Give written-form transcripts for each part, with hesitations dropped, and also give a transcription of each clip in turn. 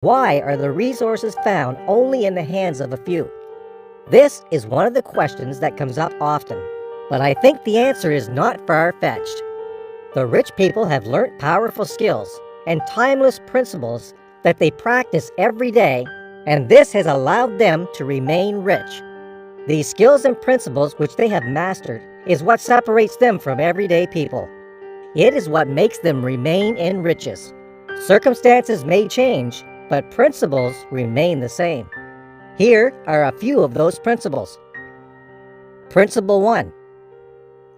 Why are the resources found only in the hands of a few? This is one of the questions that comes up often, but I think the answer is not far-fetched. The rich people have learnt powerful skills and timeless principles that they practice every day, and this has allowed them to remain rich. These skills and principles which they have mastered is what separates them from everyday people. It is what makes them remain in riches. Circumstances may change, but principles remain the same. Here are a few of those principles. Principle 1.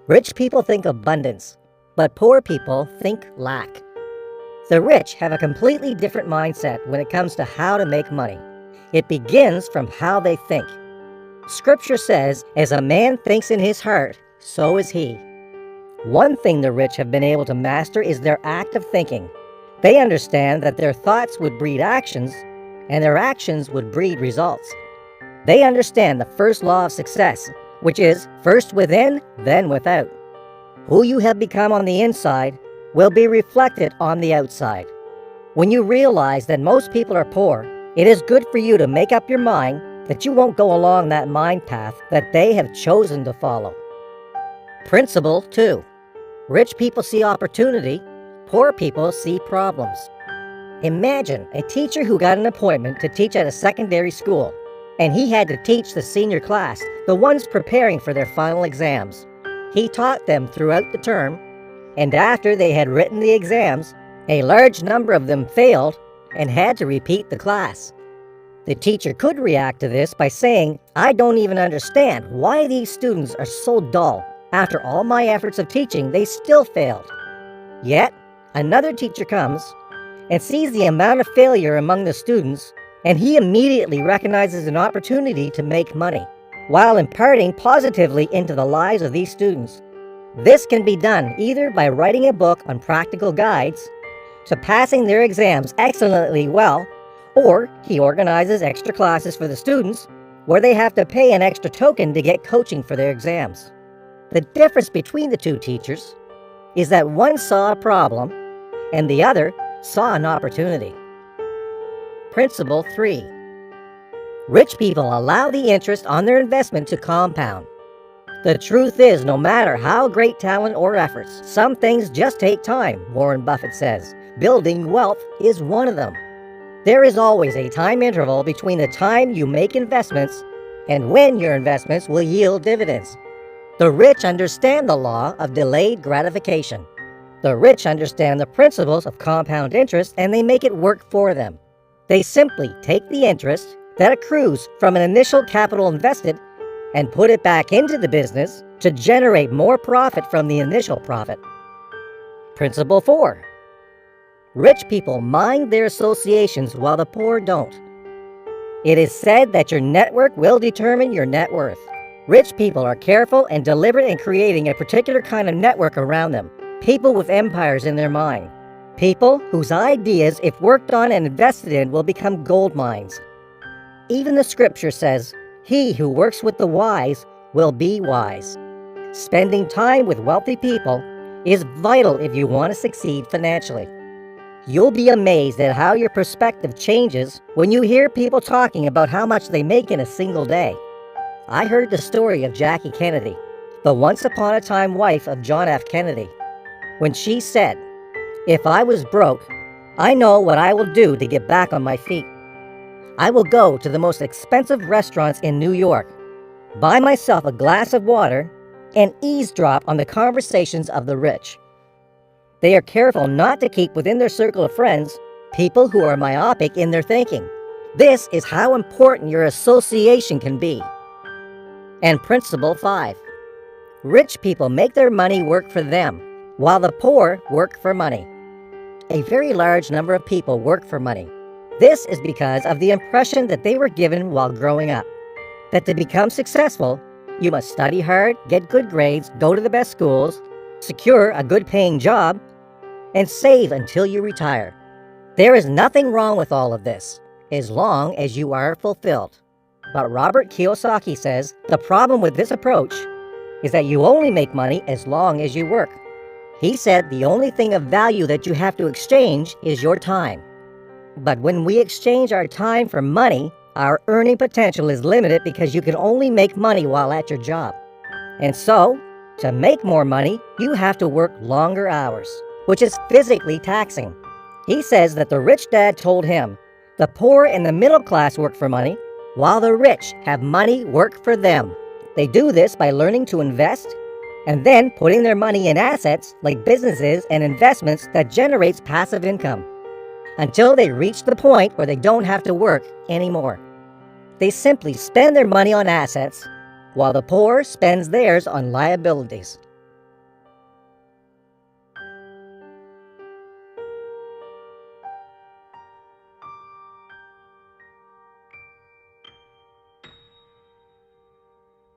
Rich people think abundance, but poor people think lack. The rich have a completely different mindset when it comes to how to make money. It begins from how they think. Scripture says, "As a man thinks in his heart, so is he." One thing the rich have been able to master is their active thinking. They understand that their thoughts would breed actions, and their actions would breed results. They understand the first law of success, which is first within, then without. Who you have become on the inside will be reflected on the outside. When you realize that most people are poor, it is good for you to make up your mind that you won't go along that mind path that they have chosen to follow. Principle 2. Rich people see opportunity, poor people see problems. Imagine a teacher who got an appointment to teach at a secondary school, and he had to teach the senior class, the ones preparing for their final exams. He taught them throughout the term, and after they had written the exams, a large number of them failed and had to repeat the class. The teacher could react to this by saying, "I don't even understand why these students are so dull. After all my efforts of teaching, they still failed." Yet, another teacher comes and sees the amount of failure among the students, and he immediately recognizes an opportunity to make money, while imparting positively into the lives of these students. This can be done either by writing a book on practical guides to passing their exams excellently well, or he organizes extra classes for the students where they have to pay an extra token to get coaching for their exams. The difference between the two teachers is that one saw a problem and the other saw an opportunity. Principle 3. Rich people allow the interest on their investment to compound. The truth is, no matter how great talent or efforts, some things just take time, Warren Buffett says. Building wealth is one of them. There is always a time interval between the time you make investments and when your investments will yield dividends. The rich understand the law of delayed gratification. The rich understand the principles of compound interest, and they make it work for them. They simply take the interest that accrues from an initial capital invested and put it back into the business to generate more profit from the initial profit. Principle 4. Rich people mind their associations while the poor don't. It is said that your network will determine your net worth. Rich people are careful and deliberate in creating a particular kind of network around them. People with empires in their mind. People whose ideas, if worked on and invested in, will become gold mines. Even the scripture says, "He who works with the wise will be wise." Spending time with wealthy people is vital if you want to succeed financially. You'll be amazed at how your perspective changes when you hear people talking about how much they make in a single day. I heard the story of Jackie Kennedy, the once-upon-a-time wife of John F. Kennedy, when she said, "If I was broke, I know what I will do to get back on my feet. I will go to the most expensive restaurants in New York, buy myself a glass of water, and eavesdrop on the conversations of the rich." They are careful not to keep within their circle of friends people who are myopic in their thinking. This is how important your association can be. And Principle 5. Rich people make their money work for them, while the poor work for money. A very large number of people work for money. This is because of the impression that they were given while growing up, that to become successful, you must study hard, get good grades, go to the best schools, secure a good-paying job, and save until you retire. There is nothing wrong with all of this, as long as you are fulfilled. But Robert Kiyosaki says the problem with this approach is that you only make money as long as you work. He said the only thing of value that you have to exchange is your time. But when we exchange our time for money, our earning potential is limited because you can only make money while at your job. And so, to make more money, you have to work longer hours, which is physically taxing. He says that the rich dad told him, the poor and the middle class work for money, while the rich have money work for them. They do this by learning to invest and then putting their money in assets like businesses and investments that generates passive income until they reach the point where they don't have to work anymore. They simply spend their money on assets while the poor spends theirs on liabilities.